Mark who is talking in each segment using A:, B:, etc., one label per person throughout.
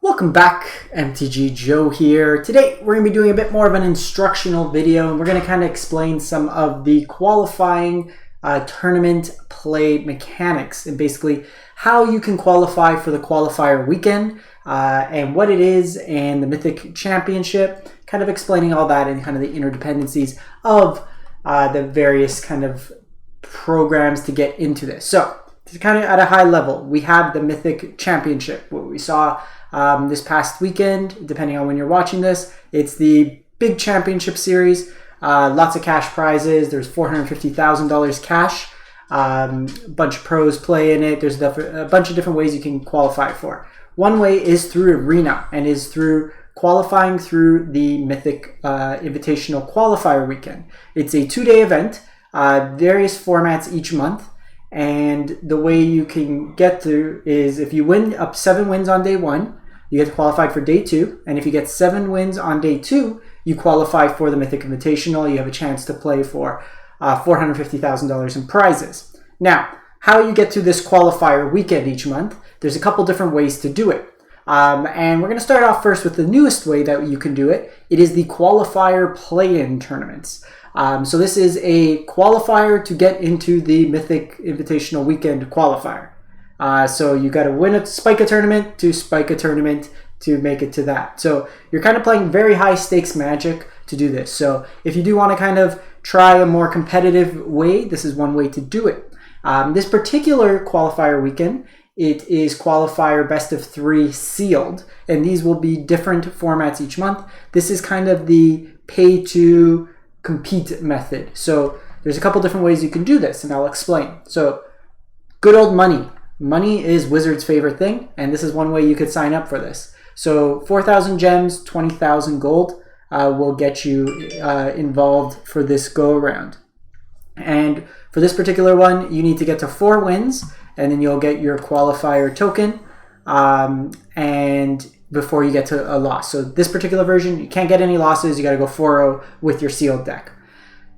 A: Welcome back, MTG Joe here. Today we're going to be doing a bit more of an instructional video, and we're going to kind of explain some of the qualifying tournament play mechanics and basically how you can qualify for the Qualifier Weekend and what it is and the Mythic Championship, kind of explaining all that and kind of the interdependencies of the various kind of programs to get into this. So, kind of at a high level, we have the Mythic Championship, what we saw this past weekend, depending on when you're watching this. It's the big championship series, lots of cash prizes. There's $450,000 cash, a bunch of pros play in it. There's a bunch of different ways you can qualify for. One way is through Arena and is through qualifying through the Mythic Invitational Qualifier Weekend. It's a 2-day event, various formats each month. And the way you can get through is if you win up 7 wins on day 1, you get qualified for day 2. And if you get 7 wins on day 2, you qualify for the Mythic Invitational. You have a chance to play for $450,000 in prizes. Now, how you get to this qualifier weekend each month, there's a couple different ways to do it. And we're going to start off first with the newest way that you can do it. It is the qualifier play-in tournaments. So this is a qualifier to get into the Mythic Invitational Weekend qualifier. So you got to win a spike a tournament to make it to that. So you're kind of playing very high stakes Magic to do this. So if you do want to kind of try a more competitive way, this is one way to do it. This particular qualifier weekend, it is qualifier best of 3 sealed, and these will be different formats each month. This is kind of the pay to compete method. So there's a couple different ways you can do this, and I'll explain. So good old money. Money is Wizards' favorite thing, and this is one way you could sign up for this. So 4,000 gems, 20,000 gold will get you involved for this go-around. And for this particular one, you need to get to 4 wins, and then you'll get your qualifier token, and before you get to a loss. So this particular version, you can't get any losses. You got to go 4-0 with your sealed deck.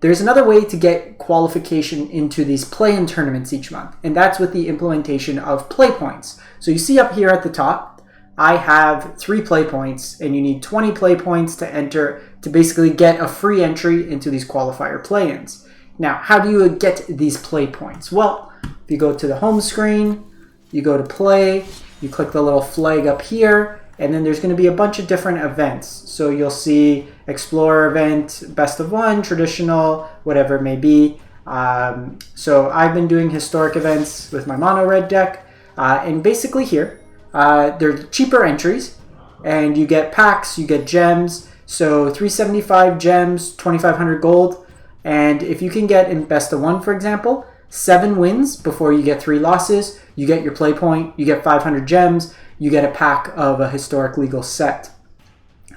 A: There's another way to get qualification into these play-in tournaments each month, and that's with the implementation of play points. So you see up here at the top, I have 3 play points, and you need 20 play points to enter to basically get a free entry into these qualifier play-ins. Now, how do you get these play points? Well, if you go to the home screen, you go to play, you click the little flag up here, and then there's going to be a bunch of different events. So you'll see Explorer event, Best of 1, Traditional, whatever it may be. So I've been doing historic events with my mono red deck. And basically here, they're cheaper entries. And you get packs, you get gems. So 375 gems, 2,500 gold. And if you can get in Best of 1, for example, 7 wins before you get 3 losses, you get your play point, you get 500 gems, you get a pack of a historic legal set.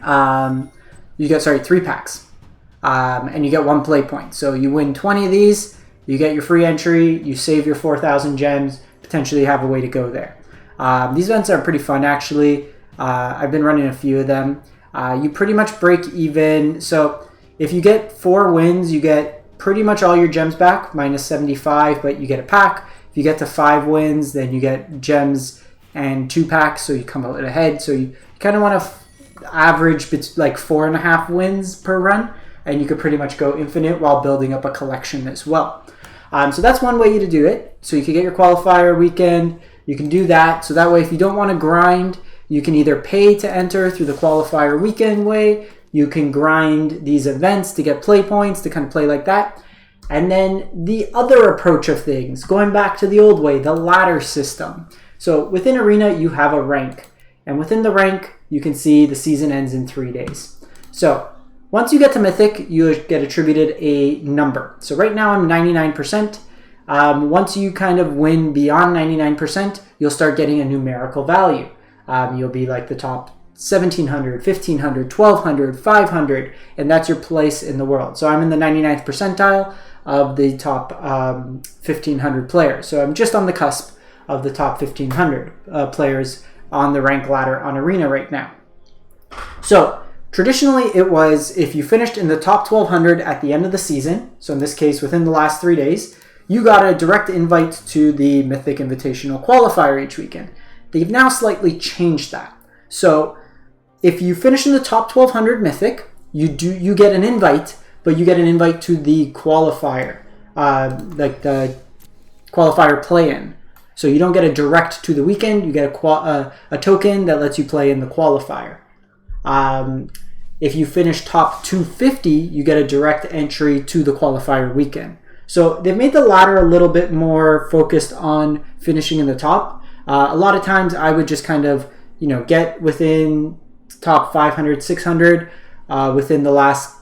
A: You get 3 packs. And you get 1 play point. So you win 20 of these, you get your free entry, you save your 4,000 gems, potentially have a way to go there. These events are pretty fun, actually. I've been running a few of them. You pretty much break even. So if you get 4 wins, you get pretty much all your gems back, minus 75, but you get a pack. If you get to 5 wins, then you get gems and 2 packs, so you come out ahead. So you kind of want to average like 4.5 wins per run, and you could pretty much go infinite while building up a collection as well. So that's one way to do it. So you can get your qualifier weekend, you can do that. So that way, if you don't want to grind, you can either pay to enter through the qualifier weekend way, you can grind these events to get play points, to kind of play like that. And then the other approach of things, going back to the old way, the ladder system. So within Arena, you have a rank. And within the rank, you can see the season ends in 3 days. So once you get to Mythic, you get attributed a number. So right now I'm 99%. Once you kind of win beyond 99%, you'll start getting a numerical value. You'll be like the top 1,700, 1,500, 1,200, 500, and that's your place in the world. So I'm in the 99th percentile of the top 1,500 players. So I'm just on the cusp of the top 1,500 players on the rank ladder on Arena right now. So traditionally it was if you finished in the top 1,200 at the end of the season, so in this case within the last 3 days, you got a direct invite to the Mythic Invitational Qualifier each weekend. They've now slightly changed that. So if you finish in the top 1200 Mythic, you get an invite, but you get an invite to the qualifier, like the qualifier play-in. So you don't get a direct to the weekend. You get a token that lets you play in the qualifier. If you finish top 250, you get a direct entry to the qualifier weekend. So they've made the ladder a little bit more focused on finishing in the top. A lot of times I would just kind of, get within top 500, 600 within the last,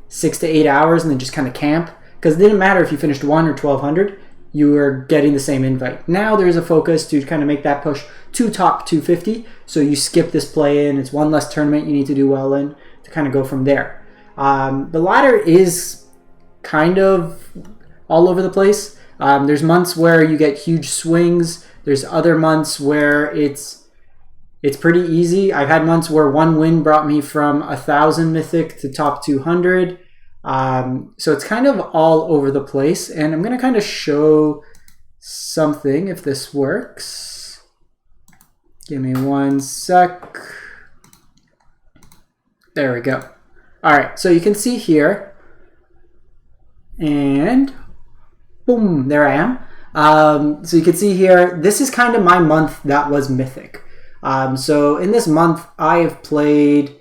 A: 6 to 8 hours, and then just kind of camp. Because it didn't matter if you finished 1 or 1200, you were getting the same invite. Now there's a focus to kind of make that push to top 250. So you skip this play-in. It's one less tournament you need to do well in to kind of go from there. The ladder is kind of all over the place. There's months where you get huge swings. There's other months where it's pretty easy. I've had months where one win brought me from 1,000 Mythic to top 200. So it's kind of all over the place, and I'm going to kind of show something if this works. Give me one sec. There we go. All right, so you can see here, and boom, there I am. So you can see here, this is kind of my month that was Mythic. So in this month, I have played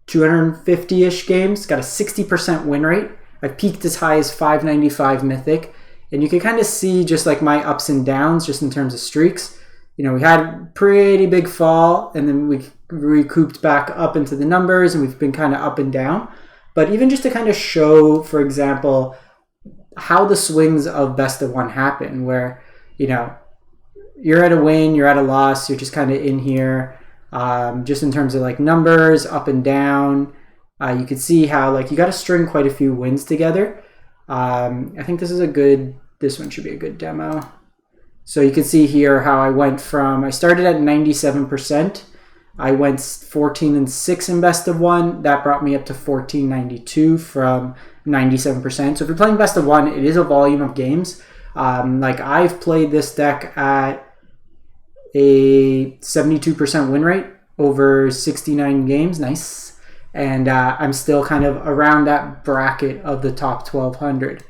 A: 250-ish games, got a 60% win rate. I've peaked as high as 595 Mythic. And you can kind of see just like my ups and downs just in terms of streaks. We had a pretty big fall, and then we recouped back up into the numbers, and we've been kind of up and down. But even just to kind of show, for example, how the swings of best of one happen, where, you're at a win, you're at a loss, you're just kind of in here. Just in terms of like numbers, up and down, you can see how like you got to string quite a few wins together. I think this one should be a good demo. So you can see here how I started at 97%. I went 14-6 in best of one. That brought me up to 1492 from 97%. So if you're playing best of one, it is a volume of games. Like I've played this deck at a 72% win rate over 69 games. Nice. And I'm still kind of around that bracket of the top 1200.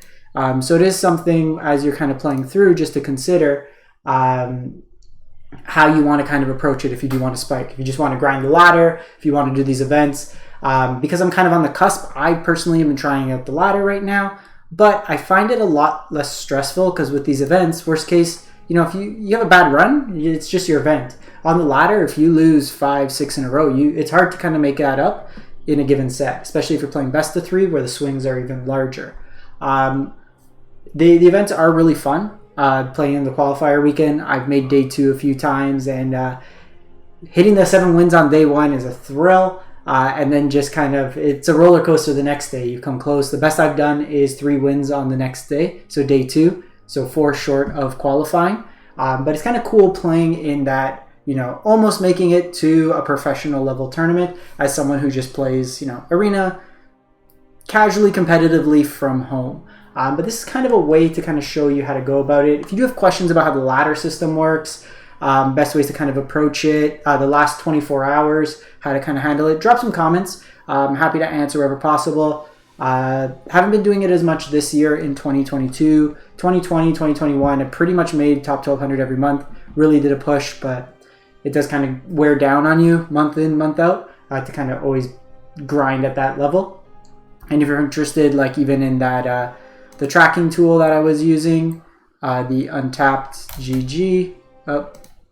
A: So it is something as you're kind of playing through just to consider how you want to kind of approach it if you do want to spike. If you just want to grind the ladder, if you want to do these events. Because I'm kind of on the cusp, I personally have been trying out the ladder right now, but I find it a lot less stressful because with these events, worst case, if you have a bad run, it's just your event. On the ladder, if you lose 5, 6 in a row, it's hard to kind of make that up in a given set, especially if you're playing best of 3 where the swings are even larger. The events are really fun. Playing in the qualifier weekend, I've made day 2 a few times, and hitting the 7 wins on day 1 is a thrill. And then just kind of, it's a roller coaster the next day. You come close. The best I've done is 3 wins on the next day, so day 2. So 4 short of qualifying. But it's kind of cool playing in that, almost making it to a professional level tournament as someone who just plays, arena casually, competitively from home. But this is kind of a way to kind of show you how to go about it. If you do have questions about how the ladder system works, best ways to kind of approach it, the last 24 hours, how to kind of handle it, drop some comments. I'm happy to answer wherever possible. Haven't been doing it as much this year in 2022. 2020, 2021, I pretty much made top 1200 every month. Really did a push, but it does kind of wear down on you month in, month out to kind of always grind at that level. And if you're interested, like even in that, the tracking tool that I was using, the Untapped GG,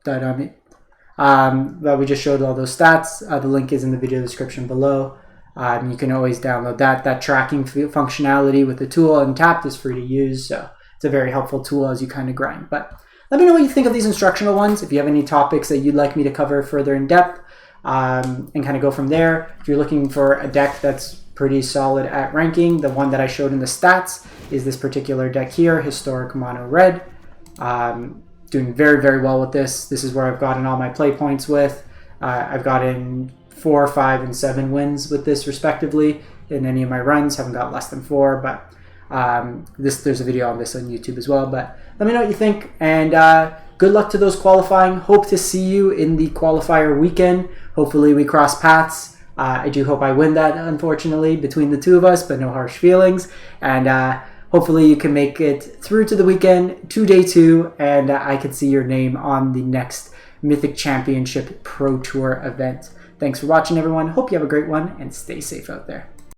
A: that we just showed all those stats. The link is in the video description below. You can always download that. That tracking functionality with the tool Untapped is free to use, so it's a very helpful tool as you kind of grind. But let me know what you think of these instructional ones. If you have any topics that you'd like me to cover further in depth, and kind of go from there. If you're looking for a deck that's pretty solid at ranking, the one that I showed in the stats is this particular deck here, Historic Mono Red. Doing very, very well with this. This is where I've gotten all my play points with. I've gotten 4, 5, and 7 wins with this respectively in any of my runs. Haven't got less than 4, but there's a video on this on YouTube as well. But let me know what you think, and good luck to those qualifying. Hope to see you in the qualifier weekend. Hopefully we cross paths. I do hope I win that, unfortunately, between the two of us, but no harsh feelings. And hopefully you can make it through to the weekend, to day 2, and I can see your name on the next Mythic Championship Pro Tour event. Thanks for watching, everyone. Hope you have a great one, and stay safe out there.